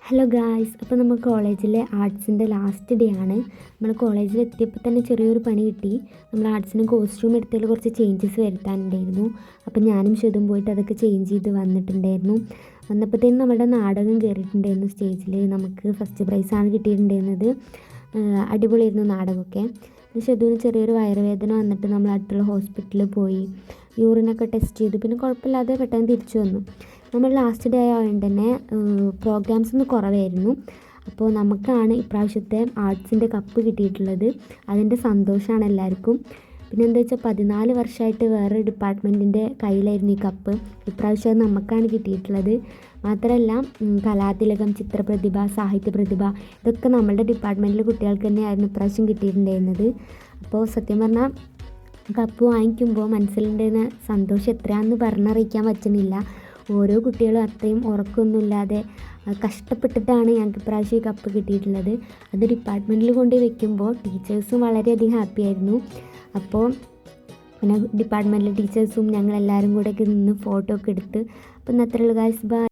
Hello guys, അപ്പോൾ നമ്മൾ കോളേജിലെ ആർട്സിൻ്റെ ലാസ്റ്റ് ഡേ ആണ്. നമ്മൾ കോളേജിൽ എത്തിയപ്പോൾ തന്നെ ചെറിയൊരു പണി കിട്ടി. നമ്മൾ ആർട്സിന് കോസ്റ്റ്യൂം എടുത്തതിൽ കുറച്ച് ചേഞ്ചസ് വരുത്താനുണ്ടായിരുന്നു. അപ്പോൾ ഞാനും ഷെതും പോയിട്ട് അതൊക്കെ ചേഞ്ച് ചെയ്ത് വന്നിട്ടുണ്ടായിരുന്നു. വന്നപ്പോഴത്തേനും നമ്മുടെ നാടകം കയറിയിട്ടുണ്ടായിരുന്നു സ്റ്റേജിൽ. നമുക്ക് ഫസ്റ്റ് പ്രൈസാണ് കിട്ടിയിട്ടുണ്ടായിരുന്നത്. അടിപൊളിയായിരുന്നു നാടകമൊക്കെ. ഷെതുവിന് ചെറിയൊരു വയറുവേദന വന്നിട്ട് നമ്മൾ അടുത്തുള്ള ഹോസ്പിറ്റലിൽ പോയി യൂറിനൊക്കെ ടെസ്റ്റ് ചെയ്തു. പിന്നെ കുഴപ്പമില്ലാതെ പെട്ടെന്ന് തിരിച്ചു വന്നു. നമ്മൾ ലാസ്റ്റ് ഡേ ആയതുകൊണ്ട് തന്നെ പ്രോഗ്രാംസ് ഒന്നും കുറവായിരുന്നു. അപ്പോൾ നമുക്കാണ് ഇപ്രാവശ്യത്തെ ആർട്സിൻ്റെ കപ്പ് കിട്ടിയിട്ടുള്ളത്. അതിൻ്റെ സന്തോഷമാണ് എല്ലാവർക്കും. പിന്നെ എന്താ വെച്ചാൽ 14 വർഷമായിട്ട് വേറൊരു ഡിപ്പാർട്ട്മെൻറ്റിൻ്റെ കയ്യിലായിരുന്നു ഈ കപ്പ്. ഇപ്രാവശ്യം അത് നമുക്കാണ് കിട്ടിയിട്ടുള്ളത്. മാത്രമല്ല കലാതിലകം, ചിത്രപ്രതിഭ, സാഹിത്യപ്രതിഭ ഇതൊക്കെ നമ്മളുടെ ഡിപ്പാർട്ട്മെൻറ്റിലെ കുട്ടികൾക്ക് തന്നെയായിരുന്നു ഇപ്രാവശ്യം കിട്ടിയിട്ടുണ്ടായിരുന്നത്. അപ്പോൾ സത്യം പറഞ്ഞാൽ കപ്പ് വാങ്ങിക്കുമ്പോൾ മനസ്സിലുണ്ടായിരുന്ന സന്തോഷം എത്രയാണെന്ന് പറഞ്ഞറിയിക്കാൻ പറ്റുന്നില്ല. ഓരോ കുട്ടികളും അത്രയും ഉറക്കമൊന്നുമില്ലാതെ കഷ്ടപ്പെട്ടിട്ടാണ് ഞങ്ങൾക്ക് ഇപ്രാവശ്യം ഈ കപ്പ് കിട്ടിയിട്ടുള്ളത്. അത് ഡിപ്പാർട്ട്മെൻറ്റിൽ കൊണ്ട് വെക്കുമ്പോൾ ടീച്ചേഴ്സും വളരെയധികം ഹാപ്പി ആയിരുന്നു. അപ്പോൾ പിന്നെ ഡിപ്പാർട്ട്മെൻറ്റിലെ ടീച്ചേഴ്സും ഞങ്ങളെല്ലാവരും കൂടെയൊക്കെ നിന്ന് ഫോട്ടോ ഒക്കെ എടുത്ത്. അപ്പോൾ ഇന്നത്രയുള്ള ഗായ്സ്, ബൈ.